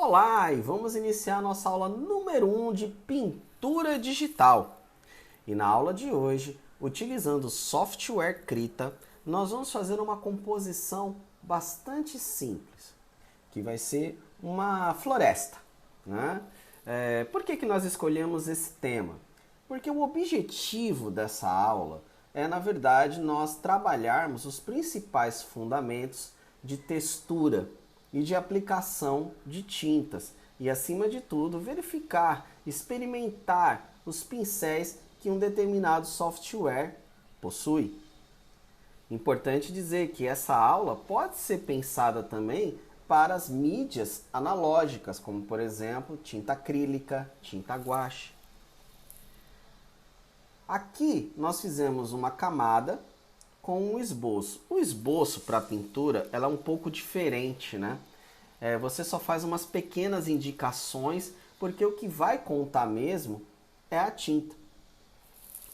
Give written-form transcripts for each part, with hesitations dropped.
Olá, e vamos iniciar nossa aula número 1 de pintura digital. E na aula de hoje, utilizando o software Krita, nós vamos fazer uma composição bastante simples, que vai ser uma floresta, né? Por que nós escolhemos esse tema? Porque o objetivo dessa aula é, na verdade, nós trabalharmos os principais fundamentos de textura e de aplicação de tintas e, acima de tudo, verificar, experimentar os pincéis que um determinado software possui. Importante dizer que essa aula pode ser pensada também para as mídias analógicas, como por exemplo tinta acrílica, tinta guache. Aqui nós fizemos uma camada com um esboço. O esboço para a pintura ela é um pouco diferente, né? Você só faz umas pequenas indicações, porque o que vai contar mesmo é a tinta.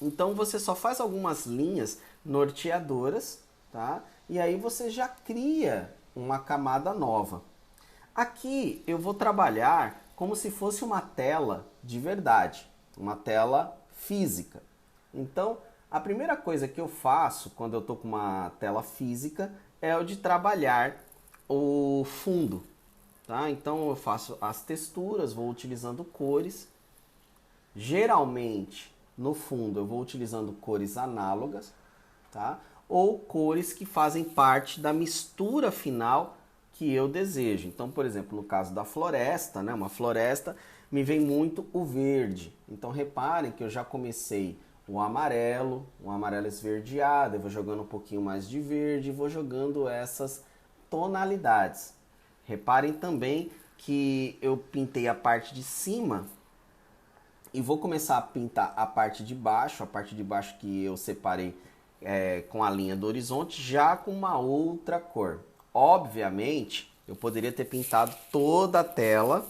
Então você só faz algumas linhas norteadoras, tá? E aí você já cria uma camada nova. Aqui eu vou trabalhar como se fosse uma tela de verdade, uma tela física. Então, a primeira coisa que eu faço quando eu estou com uma tela física é o de trabalhar o fundo. Tá? Então, eu faço as texturas, vou utilizando cores. Geralmente, no fundo, eu vou utilizando cores análogas, tá? Ou cores que fazem parte da mistura final que eu desejo. Então, por exemplo, no caso da floresta, né? Uma floresta, me vem muito o verde. Então, reparem que eu já comecei um amarelo esverdeado, eu vou jogando um pouquinho mais de verde, vou jogando essas tonalidades. Reparem também que eu pintei a parte de cima e vou começar a pintar a parte de baixo que eu separei com a linha do horizonte, já com uma outra cor. Obviamente, eu poderia ter pintado toda a tela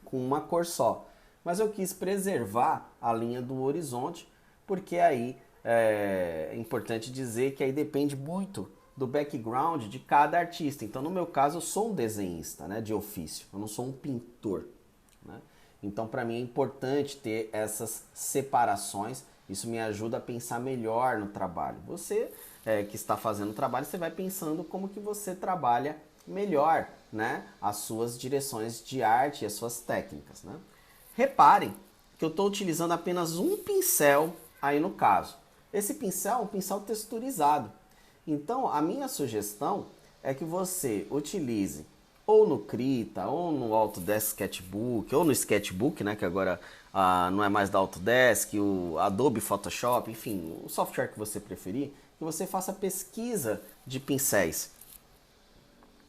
com uma cor só, mas eu quis preservar a linha do horizonte, porque aí é importante dizer que aí depende muito do background de cada artista. Então, no meu caso, eu sou um desenhista, né, de ofício, eu não sou um pintor, né? Então, para mim é importante ter essas separações, isso me ajuda a pensar melhor no trabalho. Você que está fazendo o trabalho, você vai pensando como que você trabalha melhor, né, as suas direções de arte e as suas técnicas, né? Reparem que eu estou utilizando apenas um pincel aí no caso. Esse pincel é um pincel texturizado. Então, a minha sugestão é que você utilize ou no Krita, ou no Autodesk Sketchbook, ou no Sketchbook, né, que agora não é mais da Autodesk, o Adobe Photoshop, enfim, o software que você preferir, que você faça pesquisa de pincéis.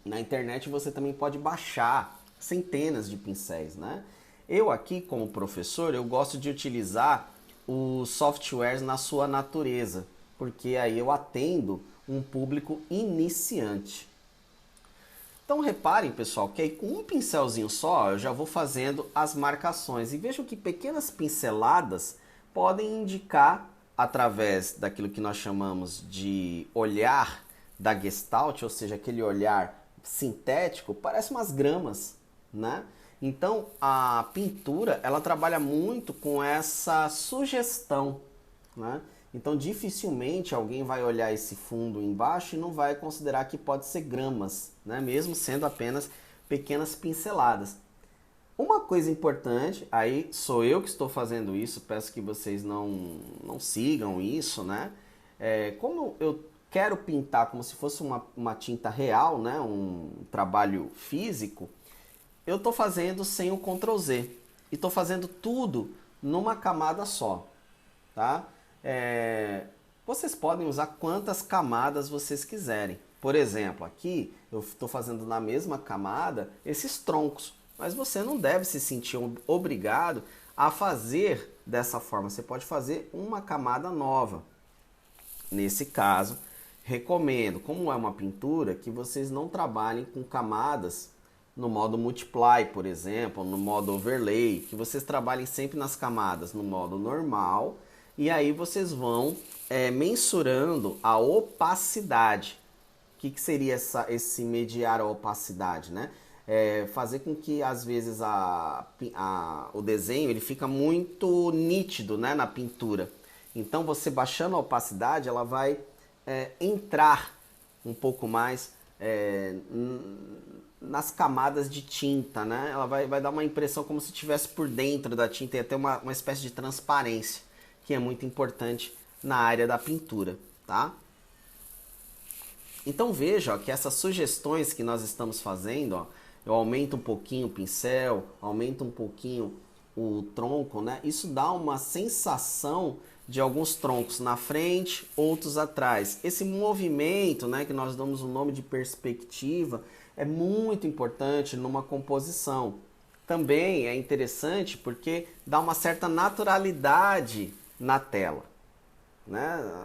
Na internet você também pode baixar centenas de pincéis, né? Eu aqui, como professor, eu gosto de utilizar os softwares na sua natureza, porque aí eu atendo um público iniciante. Então reparem, pessoal, que aí com um pincelzinho só eu já vou fazendo as marcações. E vejam que pequenas pinceladas podem indicar, através daquilo que nós chamamos de olhar da Gestalt, ou seja, aquele olhar sintético, parece umas gramas, né? Então, a pintura, ela trabalha muito com essa sugestão, né? Então, dificilmente alguém vai olhar esse fundo embaixo e não vai considerar que pode ser gramas, né? Mesmo sendo apenas pequenas pinceladas. Uma coisa importante, aí sou eu que estou fazendo isso, peço que vocês não sigam isso, né? Como eu quero pintar como se fosse uma tinta real, né? Um trabalho físico, eu estou fazendo sem o Ctrl Z e estou fazendo tudo numa camada só, tá? Vocês podem usar quantas camadas vocês quiserem. Por exemplo, aqui eu estou fazendo na mesma camada esses troncos, mas você não deve se sentir obrigado a fazer dessa forma. Você pode fazer uma camada nova. Nesse caso, recomendo, como é uma pintura, que vocês não trabalhem com camadas no modo multiply, por exemplo, no modo overlay, que vocês trabalhem sempre nas camadas no modo normal, e aí vocês vão mensurando a opacidade. O que seria esse mediar a opacidade, né? fazer com que às vezes o desenho ele fica muito nítido, né, na pintura. Então você baixando a opacidade, ela vai entrar um pouco mais nas camadas de tinta, né? Ela vai dar uma impressão como se estivesse por dentro da tinta e até uma espécie de transparência, que é muito importante na área da pintura, tá? Então veja ó, que essas sugestões que nós estamos fazendo, ó, eu aumento um pouquinho o pincel, aumento um pouquinho o tronco, né? Isso dá uma sensação de alguns troncos na frente, outros atrás. Esse movimento, né, que nós damos o nome de perspectiva, é muito importante numa composição. Também é interessante porque dá uma certa naturalidade na tela, né?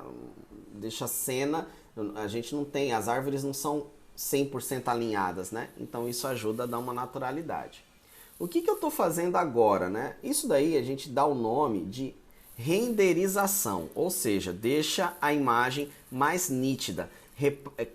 Deixa a cena, a gente não tem, as árvores não são 100% alinhadas, né? Então isso ajuda a dar uma naturalidade. O que eu estou fazendo agora, né? Isso daí a gente dá o nome de renderização, ou seja, deixa a imagem mais nítida,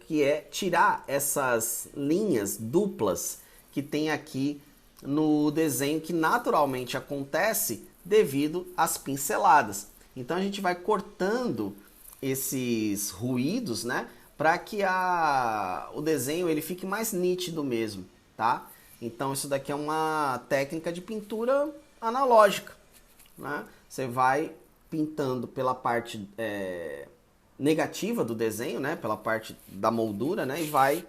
que é tirar essas linhas duplas que tem aqui no desenho, que naturalmente acontece devido às pinceladas. Então a gente vai cortando esses ruídos, né, para que o desenho ele fique mais nítido mesmo, tá? Então isso daqui é uma técnica de pintura analógica, né? Você vai pintando pela parte negativa do desenho, né, pela parte da moldura, né, e vai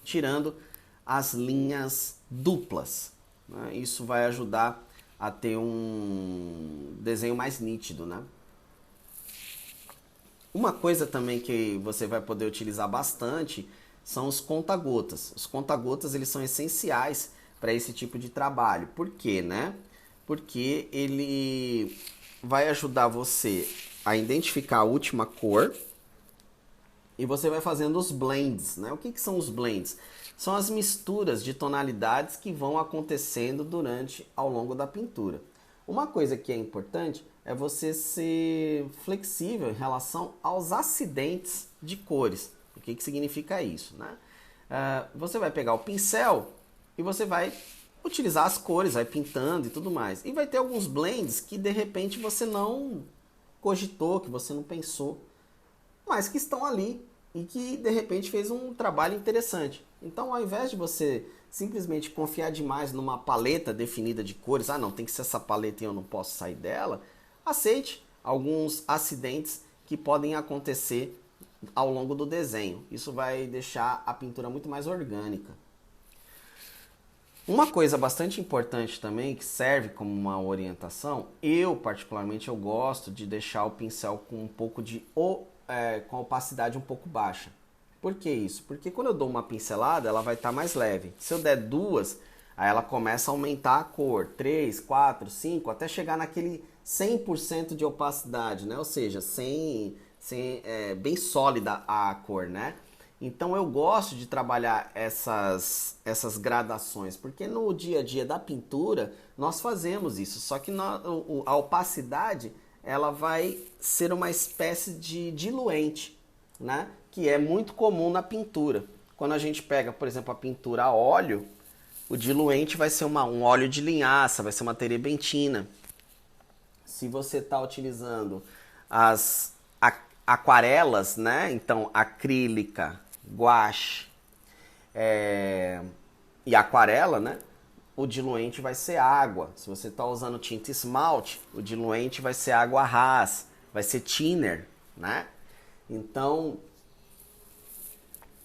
tirando as linhas duplas, né? Isso vai ajudar a ter um desenho mais nítido, né? Uma coisa também que você vai poder utilizar bastante são os conta-gotas. Os conta-gotas eles são essenciais para esse tipo de trabalho. Por quê, né? Porque ele vai ajudar você a identificar a última cor e você vai fazendo os blends, né? O que são os blends? São as misturas de tonalidades que vão acontecendo ao longo da pintura. Uma coisa que é importante é você ser flexível em relação aos acidentes de cores. O que significa isso, né? Você vai pegar o pincel e você vai utilizar as cores, vai pintando e tudo mais. E vai ter alguns blends que de repente você não cogitou, que você não pensou, mas que estão ali e que de repente fez um trabalho interessante. Então, ao invés de você simplesmente confiar demais numa paleta definida de cores, não, tem que ser essa paleta e eu não posso sair dela, aceite alguns acidentes que podem acontecer ao longo do desenho. Isso vai deixar a pintura muito mais orgânica. Uma coisa bastante importante também, que serve como uma orientação, particularmente eu gosto de deixar o pincel com um pouco com a opacidade um pouco baixa. Por que isso? Porque quando eu dou uma pincelada, ela vai estar mais leve. Se eu der duas, aí ela começa a aumentar a cor. 3, 4, 5, até chegar naquele 100% de opacidade, né? Ou seja, bem sólida a cor, né? Então eu gosto de trabalhar essas gradações, porque no dia a dia da pintura nós fazemos isso, só que a opacidade ela vai ser uma espécie de diluente, né? Que é muito comum na pintura. Quando a gente pega, por exemplo, a pintura a óleo, o diluente vai ser um óleo de linhaça, vai ser uma terebentina. Se você está utilizando as aquarelas, né? Então, acrílica, guache e aquarela, né? O diluente vai ser água. Se você está usando tinta esmalte, o diluente vai ser água ras, vai ser thinner, né? Então,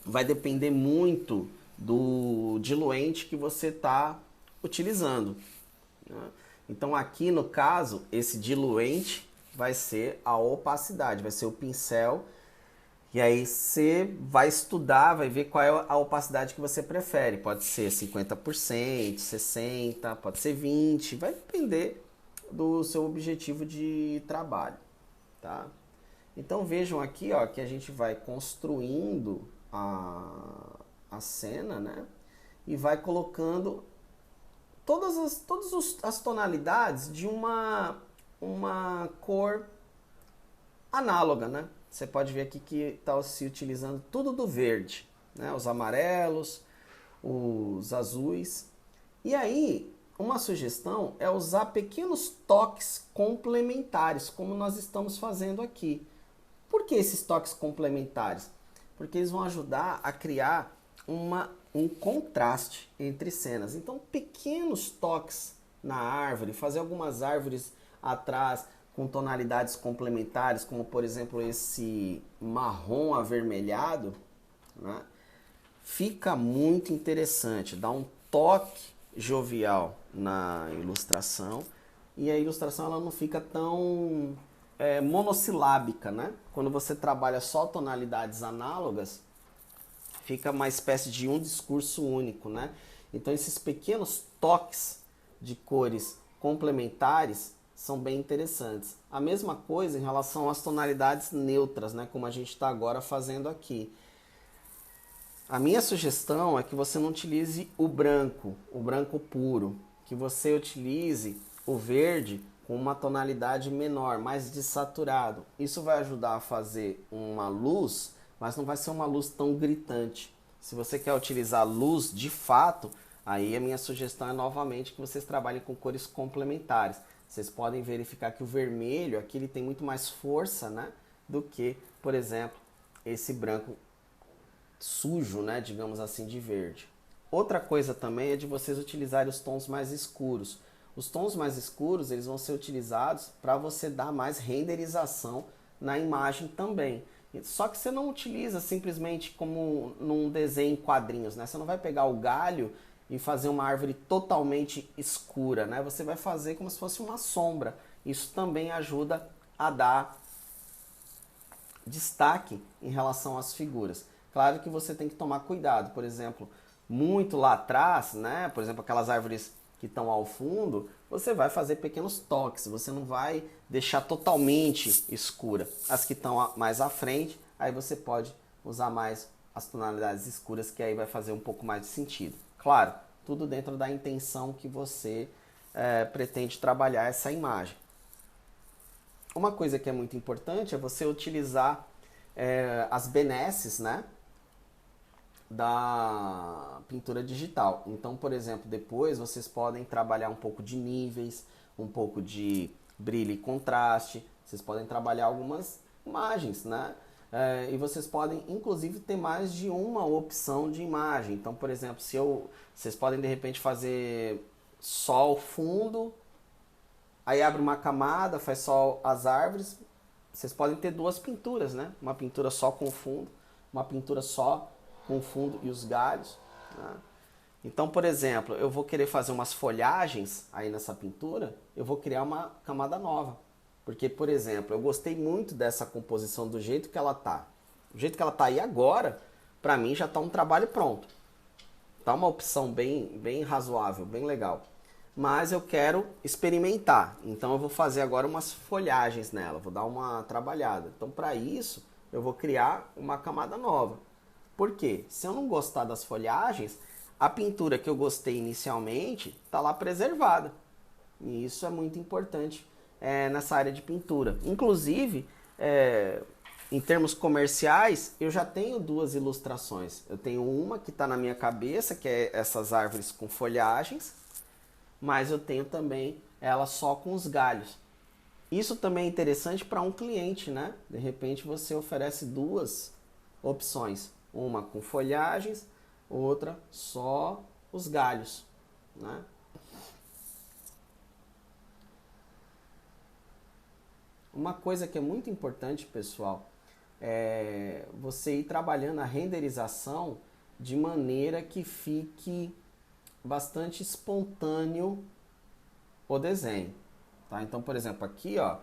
vai depender muito do diluente que você está utilizando, né? Então, aqui no caso, esse diluente vai ser a opacidade, vai ser o pincel. E aí você vai estudar, vai ver qual é a opacidade que você prefere. Pode ser 50%, 60%, pode ser 20%. Vai depender do seu objetivo de trabalho, tá? Então vejam aqui, ó, que a gente vai construindo a cena, né? E vai colocando todas as tonalidades de uma cor análoga, né? Você pode ver aqui que está se utilizando tudo do verde, né? Os amarelos, os azuis. E aí, uma sugestão é usar pequenos toques complementares, como nós estamos fazendo aqui. Por que esses toques complementares? Porque eles vão ajudar a criar um contraste entre cenas. Então, pequenos toques na árvore, fazer algumas árvores atrás com tonalidades complementares, como por exemplo esse marrom avermelhado, né? Fica muito interessante, dá um toque jovial na ilustração e a ilustração ela não fica tão monossilábica, né? Quando você trabalha só tonalidades análogas, fica uma espécie de um discurso único, né? Então esses pequenos toques de cores complementares são bem interessantes. A mesma coisa em relação às tonalidades neutras, né? Como a gente está agora fazendo aqui. A minha sugestão é que você não utilize o branco puro, que você utilize o verde com uma tonalidade menor, mais desaturado. Isso vai ajudar a fazer uma luz, mas não vai ser uma luz tão gritante. Se você quer utilizar luz de fato, aí a minha sugestão é novamente que vocês trabalhem com cores complementares. Vocês podem verificar que o vermelho aqui ele tem muito mais força, né, do que, por exemplo, esse branco sujo, né, digamos assim, de verde. Outra coisa também é de vocês utilizarem os tons mais escuros. Os tons mais escuros eles vão ser utilizados para você dar mais renderização na imagem também. Só que você não utiliza simplesmente como num desenho em quadrinhos, né? Você não vai pegar o galho e fazer uma árvore totalmente escura, né? Você vai fazer como se fosse uma sombra. Isso também ajuda a dar destaque em relação às figuras. Claro que você tem que tomar cuidado, por exemplo, muito lá atrás, né? Por exemplo, aquelas árvores que estão ao fundo, você vai fazer pequenos toques, você não vai deixar totalmente escura. As que estão mais à frente, aí você pode usar mais as tonalidades escuras, que aí vai fazer um pouco mais de sentido. Claro, tudo dentro da intenção que você pretende trabalhar essa imagem. Uma coisa que é muito importante é você utilizar as benesses, né, da pintura digital. Então, por exemplo, depois vocês podem trabalhar um pouco de níveis, um pouco de brilho e contraste, vocês podem trabalhar algumas imagens, né? E vocês podem, inclusive, ter mais de uma opção de imagem. Então, por exemplo, vocês podem, de repente, fazer só o fundo, aí abre uma camada, faz só as árvores. Vocês podem ter duas pinturas, né? Uma pintura só com o fundo, uma pintura só com o fundo e os galhos, né? Então, por exemplo, eu vou querer fazer umas folhagens aí nessa pintura, eu vou criar uma camada nova. Porque, por exemplo, eu gostei muito dessa composição do jeito que ela tá. Do jeito que ela tá aí agora, pra mim já tá um trabalho pronto. Tá uma opção bem razoável, bem legal. Mas eu quero experimentar, então eu vou fazer agora umas folhagens nela, vou dar uma trabalhada. Então, para isso, eu vou criar uma camada nova. Por quê? Se eu não gostar das folhagens, a pintura que eu gostei inicialmente está lá preservada. E isso é muito importante nessa área de pintura. Inclusive, em termos comerciais, eu já tenho duas ilustrações. Eu tenho uma que está na minha cabeça, que é essas árvores com folhagens, mas eu tenho também ela só com os galhos. Isso também é interessante para um cliente, né? De repente você oferece duas opções, uma com folhagens, outra só os galhos, né? Uma coisa que é muito importante, pessoal, é você ir trabalhando a renderização de maneira que fique bastante espontâneo o desenho, tá? Então, por exemplo, aqui, ó,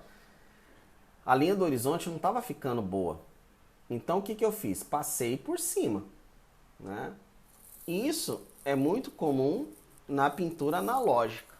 a linha do horizonte não estava ficando boa. Então, o que eu fiz? Passei por cima, né? Isso é muito comum na pintura analógica,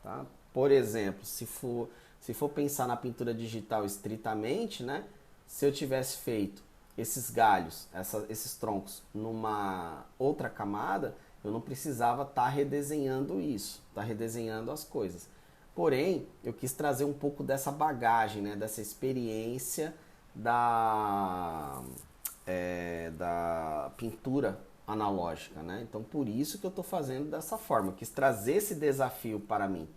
tá? Por exemplo, se for pensar na pintura digital estritamente, né? Se eu tivesse feito esses galhos, esses troncos numa outra camada, eu não precisava estar redesenhando isso, redesenhando as coisas. Porém, eu quis trazer um pouco dessa bagagem, né, dessa experiência da pintura analógica, né? Então por isso que eu estou fazendo dessa forma, eu quis trazer esse desafio para mim.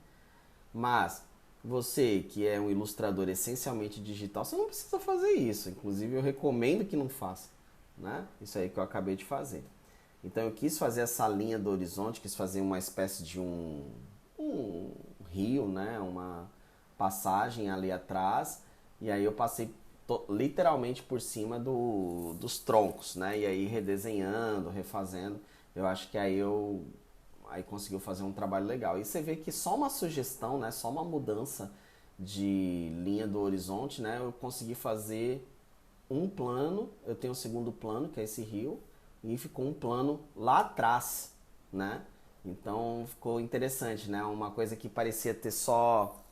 Mas você que é um ilustrador essencialmente digital, você não precisa fazer isso. Inclusive eu recomendo que não faça, né? Isso aí que eu acabei de fazer. Então eu quis fazer essa linha do horizonte, quis fazer uma espécie de um rio, né? Uma passagem ali atrás, e aí eu passei literalmente por cima dos troncos, né? E aí redesenhando, refazendo, eu acho que aí conseguiu fazer um trabalho legal. E você vê que só uma sugestão, né? Só uma mudança de linha do horizonte, né? Eu consegui fazer um plano, eu tenho o segundo plano, que é esse rio, e ficou um plano lá atrás, né? Então ficou interessante, né? Uma coisa que parecia ter só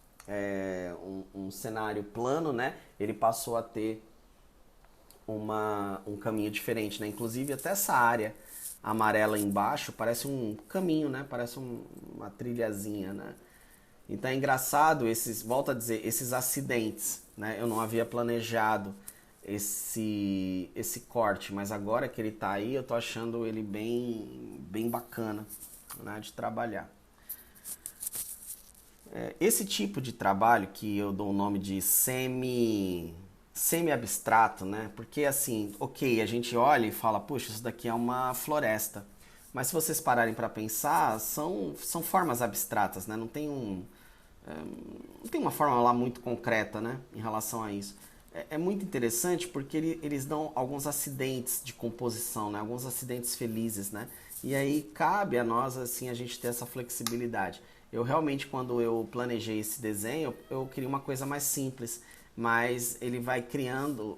um cenário plano, né? Ele passou a ter um caminho diferente, né? Inclusive até essa área amarela embaixo parece um caminho, né? Parece uma trilhazinha, né? Então é engraçado volto a dizer, esses acidentes, né? Eu não havia planejado esse corte, mas agora que ele tá aí, eu tô achando ele bem bacana, né, de trabalhar. Esse tipo de trabalho que eu dou o nome de semi-abstrato, né? Porque assim, ok, a gente olha e fala, puxa, isso daqui é uma floresta. Mas se vocês pararem para pensar, são formas abstratas, né? Não tem uma forma lá muito concreta, né, em relação a isso. É muito interessante porque eles dão alguns acidentes de composição, né, alguns acidentes felizes, né, e aí cabe a nós, assim, a gente ter essa flexibilidade. Eu realmente, quando eu planejei esse desenho, eu queria uma coisa mais simples, mas ele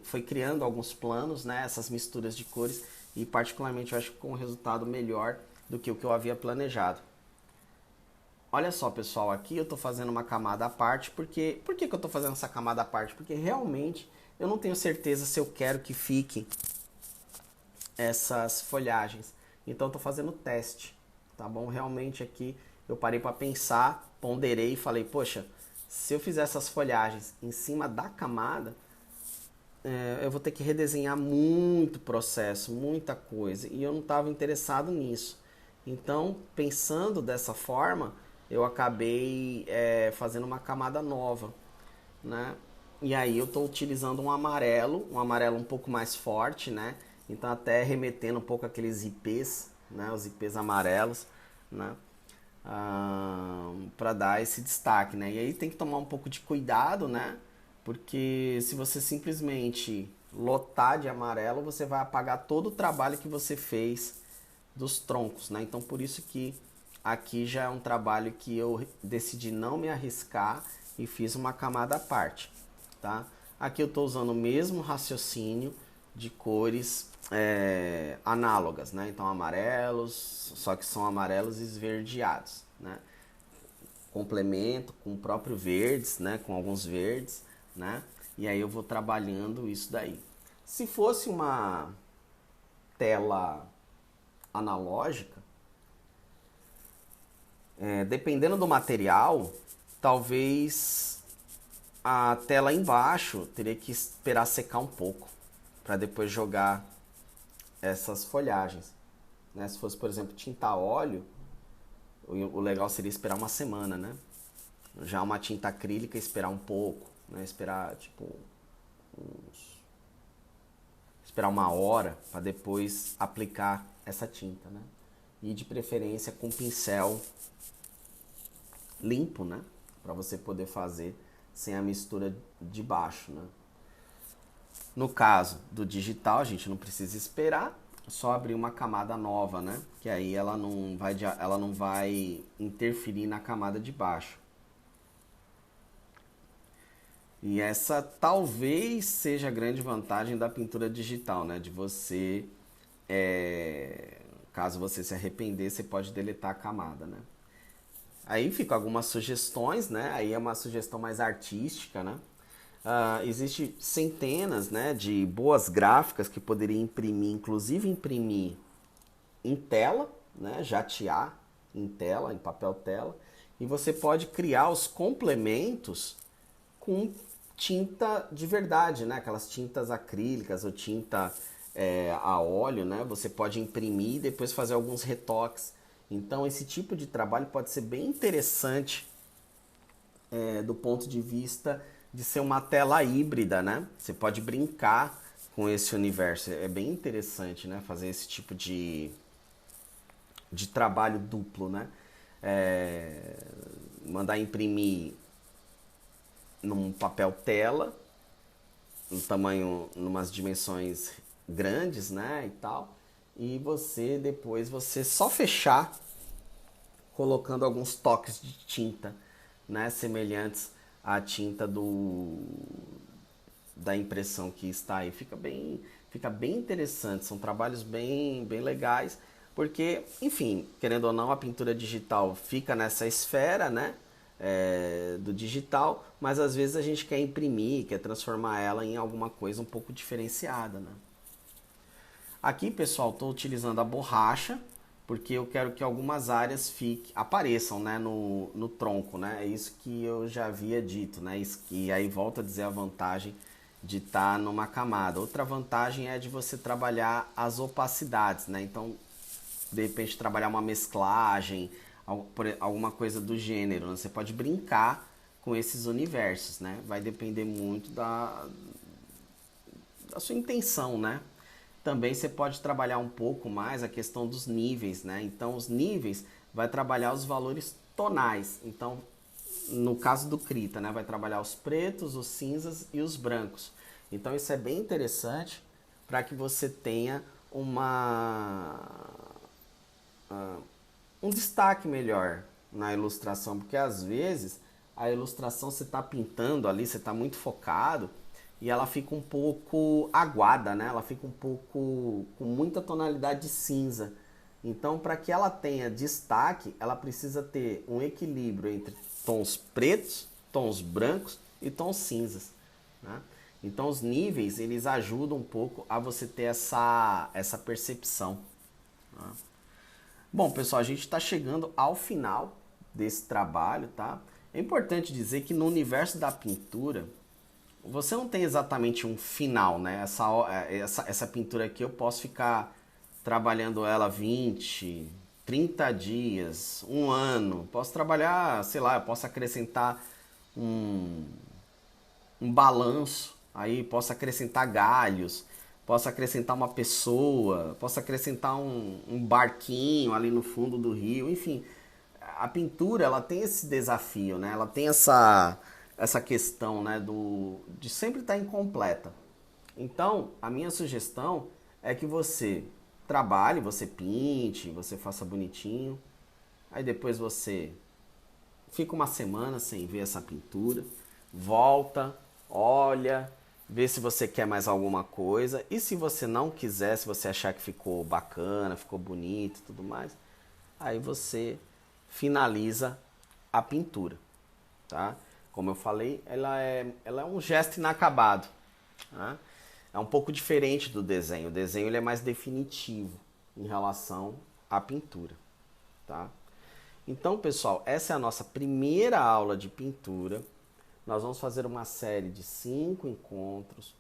foi criando alguns planos, né, essas misturas de cores, e particularmente eu acho que com um resultado melhor do que o que eu havia planejado. Olha só, pessoal, aqui eu estou fazendo uma camada à parte. Por que eu estou fazendo essa camada à parte? Porque realmente eu não tenho certeza se eu quero que fiquem essas folhagens. Então estou fazendo teste, tá bom? Realmente aqui eu parei para pensar, ponderei e falei, poxa, se eu fizer essas folhagens em cima da camada, eu vou ter que redesenhar muito processo, muita coisa, e eu não estava interessado nisso. Então, pensando dessa forma, eu acabei fazendo uma camada nova, né? E aí eu estou utilizando um amarelo um pouco mais forte, né? Então até remetendo um pouco aqueles ipês, né? Os ipês amarelos, né? Para dar esse destaque, né? E aí tem que tomar um pouco de cuidado, né? Porque se você simplesmente lotar de amarelo, você vai apagar todo o trabalho que você fez dos troncos, né? Então por isso que aqui já é um trabalho que eu decidi não me arriscar e fiz uma camada à parte, tá? Aqui eu estou usando o mesmo raciocínio de cores análogas, né? Então amarelos, só que são amarelos esverdeados, né? Complemento com o próprio verdes, né? Com alguns verdes, né? E aí eu vou trabalhando isso daí. Se fosse uma tela analógica, dependendo do material, talvez a tela embaixo teria que esperar secar um pouco para depois jogar essas folhagens, né? Se fosse, por exemplo, tinta a óleo, o legal seria esperar uma semana, né? Já uma tinta acrílica, esperar um pouco, né? Esperar uma hora para depois aplicar essa tinta, né? E de preferência com pincel limpo, né? Para você poder fazer sem a mistura de baixo, né? No caso do digital, a gente não precisa esperar, só abrir uma camada nova, né? Que aí ela não vai interferir na camada de baixo. E essa talvez seja a grande vantagem da pintura digital, né? De você, caso você se arrepender, você pode deletar a camada, né? Aí ficam algumas sugestões, né? Aí é uma sugestão mais artística, né? Existe centenas, né, de boas gráficas que poderia imprimir, inclusive imprimir em tela, né, jatear em tela, em papel tela, e você pode criar os complementos com tinta de verdade, né, aquelas tintas acrílicas ou tinta a óleo, né? Você pode imprimir e depois fazer alguns retoques. Então esse tipo de trabalho pode ser bem interessante do ponto de vista de ser uma tela híbrida, né? Você pode brincar com esse universo. É bem interessante, né? Fazer esse tipo de trabalho duplo, né? Mandar imprimir num papel tela, um tamanho, numas dimensões grandes, né? E tal. E você só fechar colocando alguns toques de tinta, né, semelhantes à tinta da impressão que está aí. Fica bem interessante, são trabalhos bem legais, porque, enfim, querendo ou não, a pintura digital fica nessa esfera, né, do digital, mas às vezes a gente quer imprimir, quer transformar ela em alguma coisa um pouco diferenciada, né. Aqui, pessoal, estou utilizando a borracha, porque eu quero que algumas áreas apareçam, né, no tronco, né? É isso que eu já havia dito, né? E aí volta a dizer a vantagem de estar numa camada. Outra vantagem é de você trabalhar as opacidades, né? Então, de repente, trabalhar uma mesclagem, alguma coisa do gênero, né? Você pode brincar com esses universos, né? Vai depender muito da sua intenção, né? Também você pode trabalhar um pouco mais a questão dos níveis, né? Então, os níveis vai trabalhar os valores tonais. Então, no caso do Krita, né? Vai trabalhar os pretos, os cinzas e os brancos. Então, isso é bem interessante para que você tenha um destaque melhor na ilustração, porque às vezes a ilustração você está pintando ali, você está muito focado e ela fica um pouco aguada, né? Ela fica um pouco com muita tonalidade de cinza. Então, para que ela tenha destaque, ela precisa ter um equilíbrio entre tons pretos, tons brancos e tons cinzas, né? Então, os níveis, eles ajudam um pouco a você ter essa percepção, né? Bom, pessoal, a gente está chegando ao final desse trabalho, tá? É importante dizer que no universo da pintura, você não tem exatamente um final, né? Essa pintura aqui eu posso ficar trabalhando ela 20, 30 dias, um ano. Posso trabalhar, sei lá, eu posso acrescentar um balanço, aí posso acrescentar galhos, posso acrescentar uma pessoa, posso acrescentar um barquinho ali no fundo do rio, enfim. A pintura, ela tem esse desafio, né? Ela tem essa questão, né, de sempre estar incompleta. Então, a minha sugestão é que você trabalhe, você pinte, você faça bonitinho, aí depois você fica uma semana sem ver essa pintura, volta, olha, vê se você quer mais alguma coisa, e se você não quiser, se você achar que ficou bacana, ficou bonito e tudo mais, aí você finaliza a pintura, tá? Como eu falei, ela é um gesto inacabado, né? É um pouco diferente do desenho. O desenho ele é mais definitivo em relação à pintura, tá? Então, pessoal, essa é a nossa primeira aula de pintura. Nós vamos fazer uma série de 5 encontros.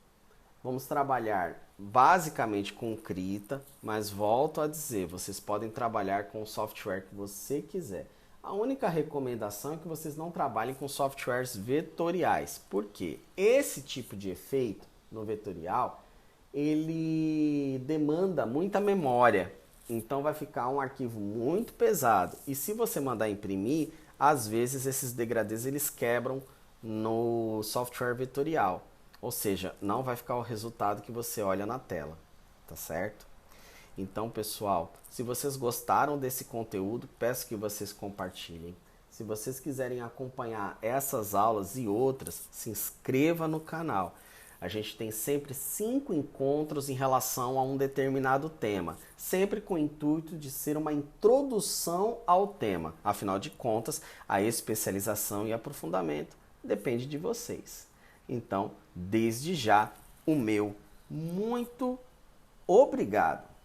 Vamos trabalhar basicamente com Krita, mas volto a dizer, vocês podem trabalhar com o software que você quiser. A única recomendação é que vocês não trabalhem com softwares vetoriais. Por quê? Esse tipo de efeito no vetorial, ele demanda muita memória. Então vai ficar um arquivo muito pesado. E se você mandar imprimir, às vezes esses degradês eles quebram no software vetorial. Ou seja, não vai ficar o resultado que você olha na tela, tá certo? Então, pessoal, se vocês gostaram desse conteúdo, peço que vocês compartilhem. Se vocês quiserem acompanhar essas aulas e outras, se inscreva no canal. A gente tem sempre 5 encontros em relação a um determinado tema, sempre com o intuito de ser uma introdução ao tema. Afinal de contas, a especialização e aprofundamento depende de vocês. Então, desde já, o meu muito obrigado.